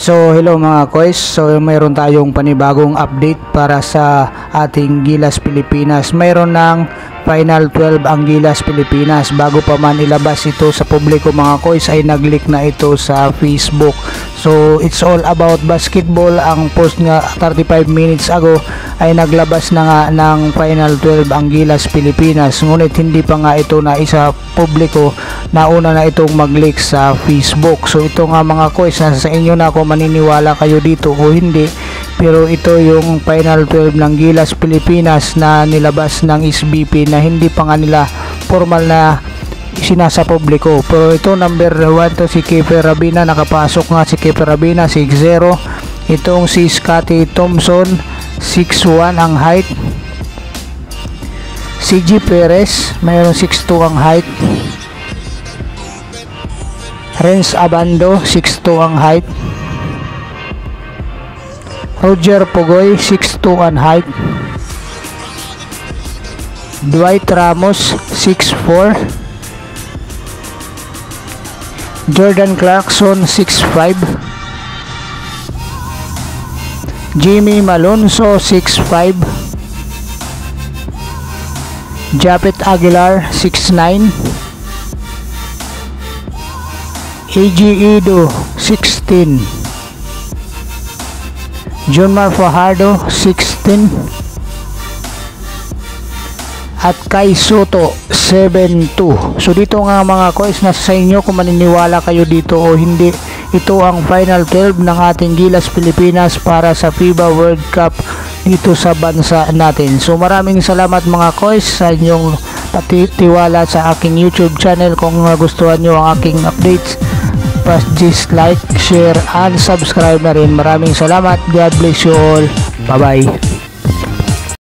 So hello mga koys, so mayroon tayong panibagong update para sa ating Gilas Pilipinas. Mayroon ng Final 12 ang Gilas Pilipinas. Bago pa man ilabas ito sa publiko mga koys ay nag-leak na ito sa Facebook. So it's all about basketball. Ang post nga 35 minutes ago ay naglabas na nga ng Final 12 ang Gilas Pilipinas. Ngunit hindi pa nga ito na isa publiko, nauna na itong mag-leak sa Facebook. So ito nga mga koys, nasa sa inyo na kung maniniwala kayo dito o hindi. Pero ito yung Final 12 ng Gilas Pilipinas na nilabas ng SBP na hindi pa nga nila formal na sinasa publiko. Pero ito number 1 to si Kiefer Rabina, nakapasok nga si Kiefer Rabina 6'0". Itong si Scottie Thompson 6'1" ang height. CG Perez mayroon 6'2" ang height. Renz Abando 6'2" ang height. Roger Pugoy 6'2" ang height. Dwight Ramos 6'4". Jordan Clarkson 6'5". Jimmy Malonzo 6'5". Japet Aguilar 6'9". AG Ido 16". Junmar Fajardo 16. At Kai Soto 7'2". So dito nga mga koys, nasa sa inyo kung maniniwala kayo dito o hindi. Ito ang Final 12 ng ating Gilas Pilipinas para sa FIBA World Cup dito sa bansa natin. So maraming salamat mga koys sa inyong patiwala sa aking YouTube channel. Kung gustuhan nyo ang aking updates, just like, share, and subscribe na rin. Maraming salamat. God bless you all. Bye bye.